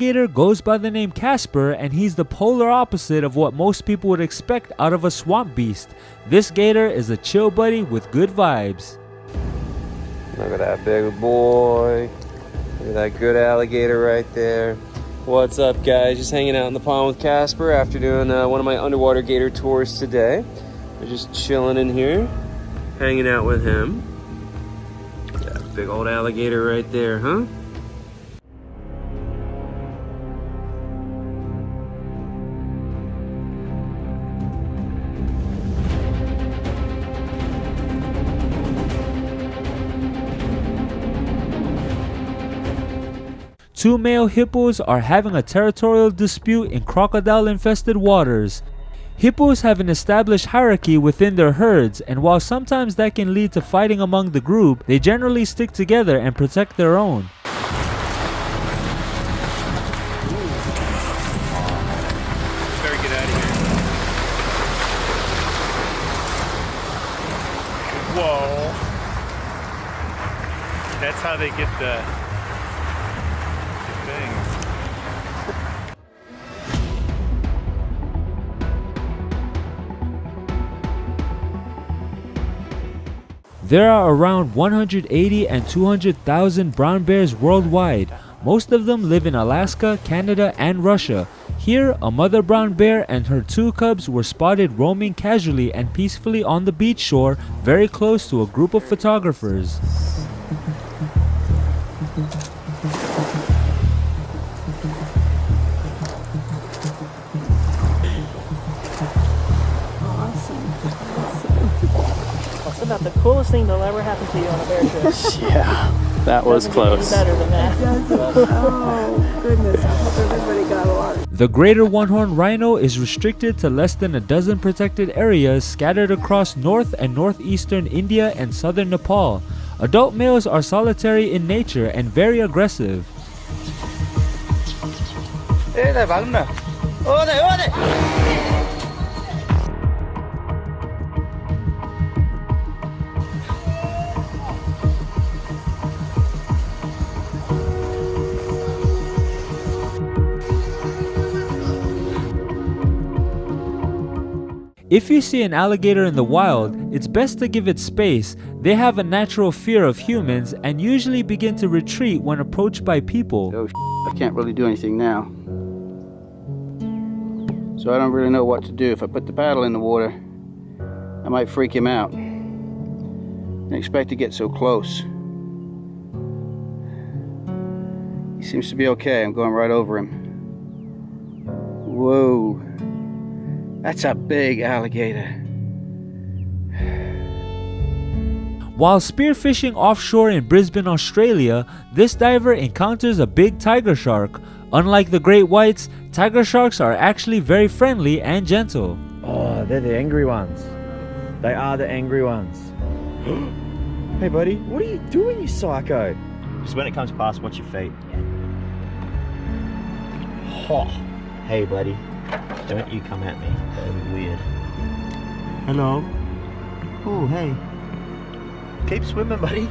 gator goes by the name Casper, and he's the polar opposite of what most people would expect out of a swamp beast. This gator is a chill buddy with good vibes. Look at that big boy. Look at that good alligator right there. What's up, guys? Just hanging out in the pond with Casper after doing one of my underwater gator tours today. We're just chilling in here, hanging out with him. That big old alligator right there, huh? Two male hippos are having a territorial dispute in crocodile-infested waters. Hippos have an established hierarchy within their herds, and while sometimes that can lead to fighting among the group, they generally stick together and protect their own. Better get out of here. Whoa. That's how they get the thing. There are around 180 and 200,000 brown bears worldwide. Most of them live in Alaska, Canada, and Russia. Here, a mother brown bear and her two cubs were spotted roaming casually and peacefully on the beach shore, very close to a group of photographers. That's about the coolest thing that'll ever happen to you on a bear trip. Yeah, that was close. Better than that. Oh goodness, I hope everybody got a lot. The greater one-horned rhino is restricted to less than a dozen protected areas scattered across north and northeastern India and southern Nepal. Adult males are solitary in nature and very aggressive. If you see an alligator in the wild, it's best to give it space. They have a natural fear of humans and usually begin to retreat when approached by people. Oh, I can't really do anything now. So I don't really know what to do. If I put the paddle in the water, I might freak him out. Didn't expect to get so close. He seems to be okay. I'm going right over him. Whoa. That's a big alligator. While spearfishing offshore in Brisbane, Australia, this diver encounters a big tiger shark. Unlike the great whites, tiger sharks are actually very friendly and gentle. Oh, they're the angry ones. They are the angry ones. Hey buddy, what are you doing, you psycho? Just when it comes past, watch your feet. Oh. Hey buddy, don't you come at me. That'll be weird. Hello. Oh, hey. Keep swimming, buddy.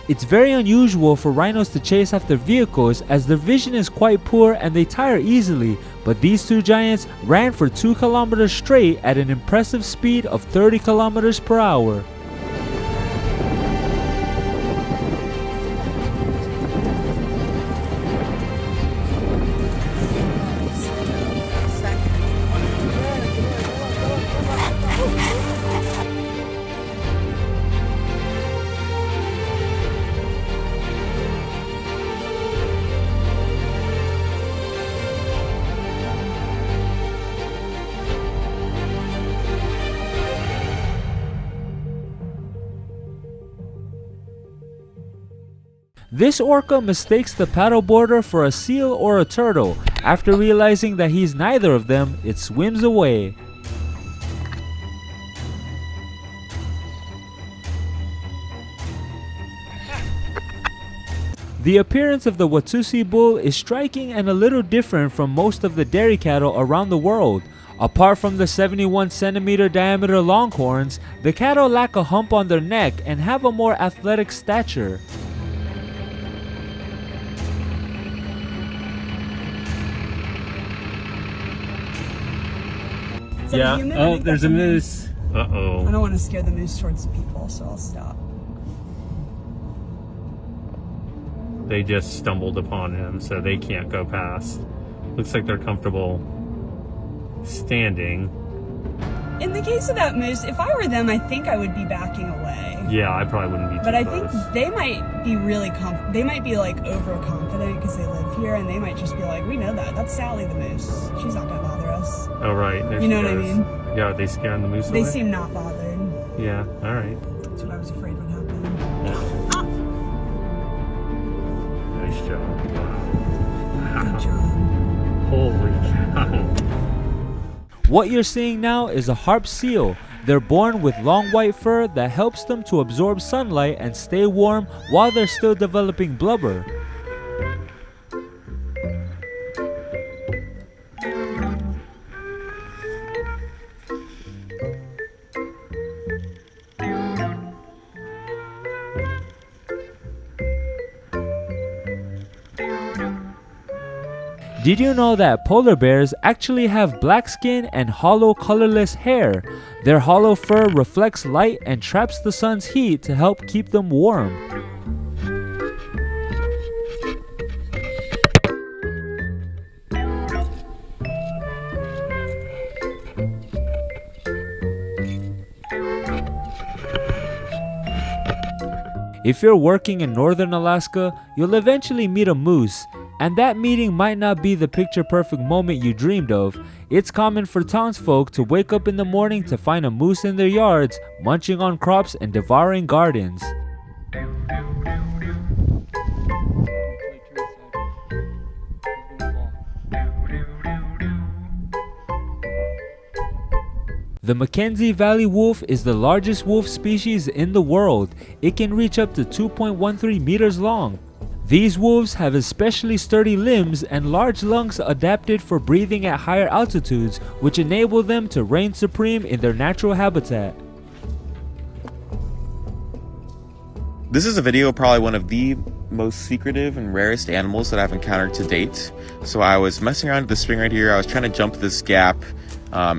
It's very unusual for rhinos to chase after vehicles as their vision is quite poor and they tire easily, but these two giants ran for 2 kilometers straight at an impressive speed of 30 kilometers per hour. This orca mistakes the paddleboarder for a seal or a turtle. After realizing that he's neither of them, it swims away. The appearance of the Watusi bull is striking and a little different from most of the dairy cattle around the world. Apart from the 71 centimeter diameter longhorns, the cattle lack a hump on their neck and have a more athletic stature. that a human? I Oh, think there's that's a moose. I Uh-oh. don't want to scare the moose towards the people, so I'll stop. They just stumbled upon him, so they can't go past. Looks like they're comfortable standing. In the case of that moose, if I were them, I think I would be backing away. Yeah, I probably wouldn't be too But I close. think they might be really they might be like overconfident because they live here, and they might just be like, we know that. That's Sally the moose. She's not gonna bother us. Oh, right. There You she know what I goes. mean? Yeah, are they scaring the moose They away? seem not bothered. Yeah, all right. That's what I was afraid would happen. Nice job. Good job. Holy cow. What you're seeing now is a harp seal. They're born with long white fur that helps them to absorb sunlight and stay warm while they're still developing blubber. Did you know that polar bears actually have black skin and hollow colorless hair? Their hollow fur reflects light and traps the sun's heat to help keep them warm. If you're working in northern Alaska, you'll eventually meet a moose, and that meeting might not be the picture-perfect moment you dreamed of. It's common for townsfolk to wake up in the morning to find a moose in their yards, munching on crops and devouring gardens. The Mackenzie Valley wolf is the largest wolf species in the world. It can reach up to 2.13 meters long. These wolves have especially sturdy limbs and large lungs adapted for breathing at higher altitudes, which enable them to reign supreme in their natural habitat. This is a video of probably one of the most secretive and rarest animals that I've encountered to date. So I was messing around with the spring right here. I was trying to jump this gap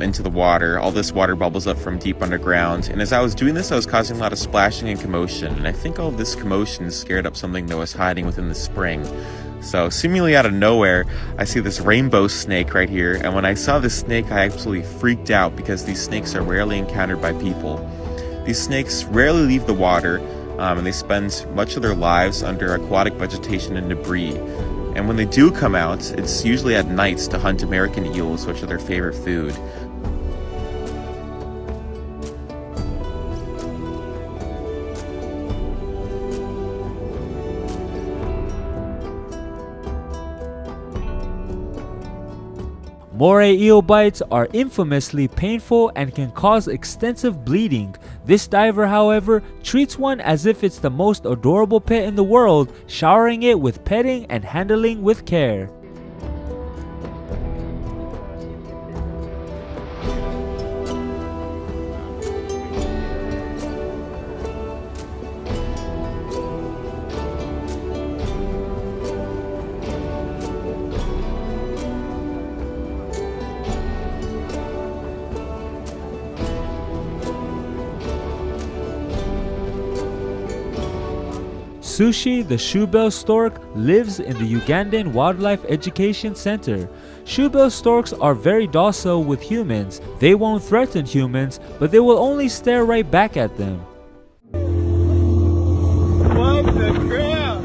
into the water. All this water bubbles up from deep underground, and as I was doing this, I was causing a lot of splashing and commotion, and I think all this commotion scared up something that was hiding within the spring. So seemingly out of nowhere, I see this rainbow snake right here, and when I saw this snake, I absolutely freaked out because these snakes are rarely encountered by people. These snakes rarely leave the water, and they spend much of their lives under aquatic vegetation and debris. And when they do come out, it's usually at nights to hunt American eels, which are their favorite food. Moray eel bites are infamously painful and can cause extensive bleeding. This diver, however, treats one as if it's the most adorable pet in the world, showering it with petting and handling with care. Sushi, the shoebell stork, lives in the Ugandan Wildlife Education Center. Shoebell storks are very docile with humans. They won't threaten humans, but they will only stare right back at them. What the crap?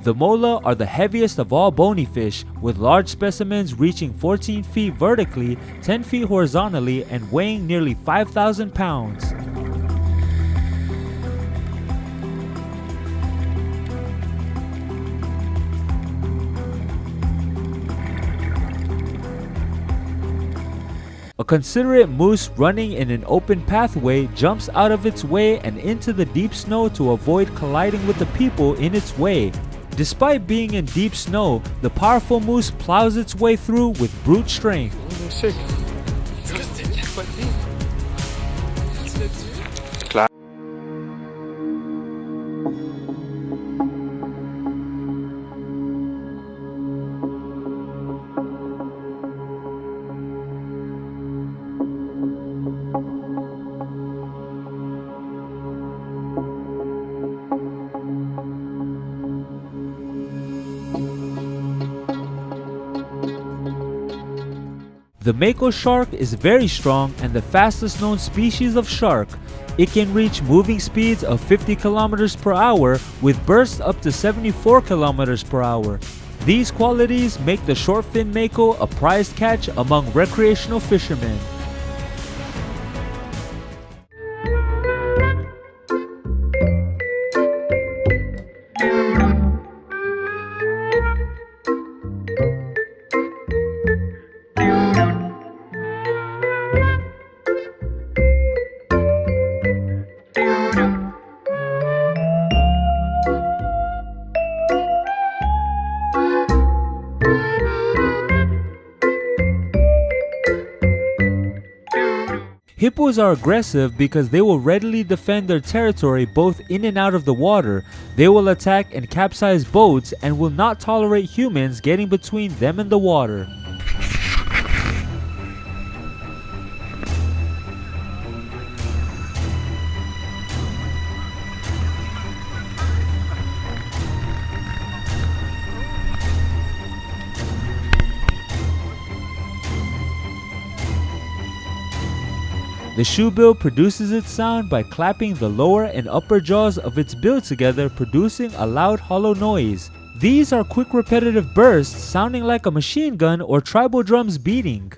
The mola are the heaviest of all bony fish, with large specimens reaching 14 feet vertically, 10 feet horizontally, and weighing nearly 5,000 pounds. A A considerate moose running in an open pathway jumps out of its way and into the deep snow to avoid colliding with the people in its way. Despite being in deep snow, the powerful moose plows its way through with brute strength. The mako shark is very strong and the fastest known species of shark. It can reach moving speeds of 50 kilometers per hour with bursts up to 74 kilometers per hour. These qualities make the short-fin mako a prized catch among recreational fishermen. Hippos are aggressive because they will readily defend their territory both in and out of the water. They will attack and capsize boats and will not tolerate humans getting between them and the water. The shoebill produces its sound by clapping the lower and upper jaws of its bill together, producing a loud hollow noise. These are quick repetitive bursts sounding like a machine gun or tribal drums beating.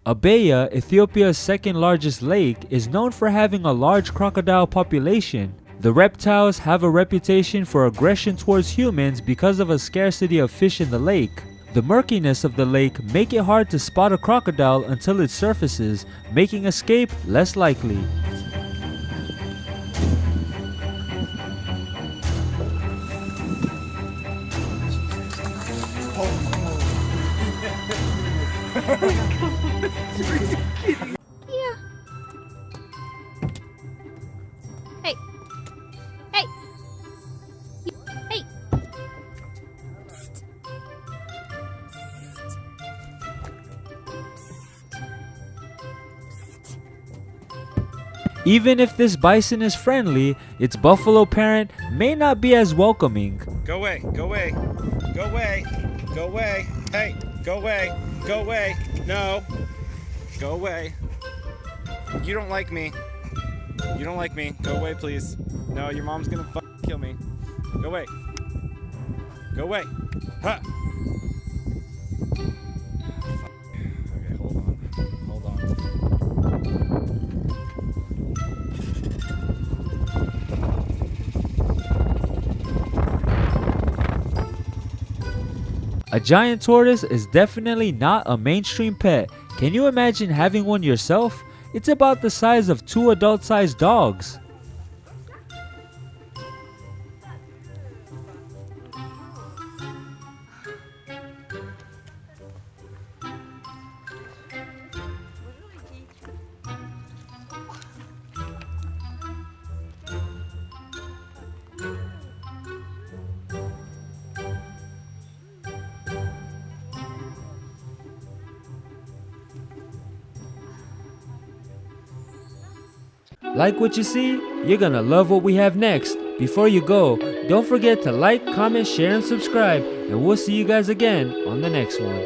Abaya, Ethiopia's second largest lake, is known for having a large crocodile population. The reptiles have a reputation for aggression towards humans because of a scarcity of fish in the lake. The murkiness of the lake make it hard to spot a crocodile until it surfaces, making escape less likely. Yeah. Hey. Hey. Hey. Psst. Psst. Even if this bison is friendly, its buffalo parent may not be as welcoming. Go away, go away, go away, go away. Hey, go away, go away. No, go away. You don't like me. You don't like me. Go away, please. No, your mom's gonna kill me. Go away. Go away. Ha! Okay, hold on. Hold on. A giant tortoise is definitely not a mainstream pet. Can you imagine having one yourself? It's about the size of 2 adult-sized dogs. Like what you see? You're gonna love what we have next. Before you go, don't forget to like, comment, share, and subscribe, and we'll see you guys again on the next one.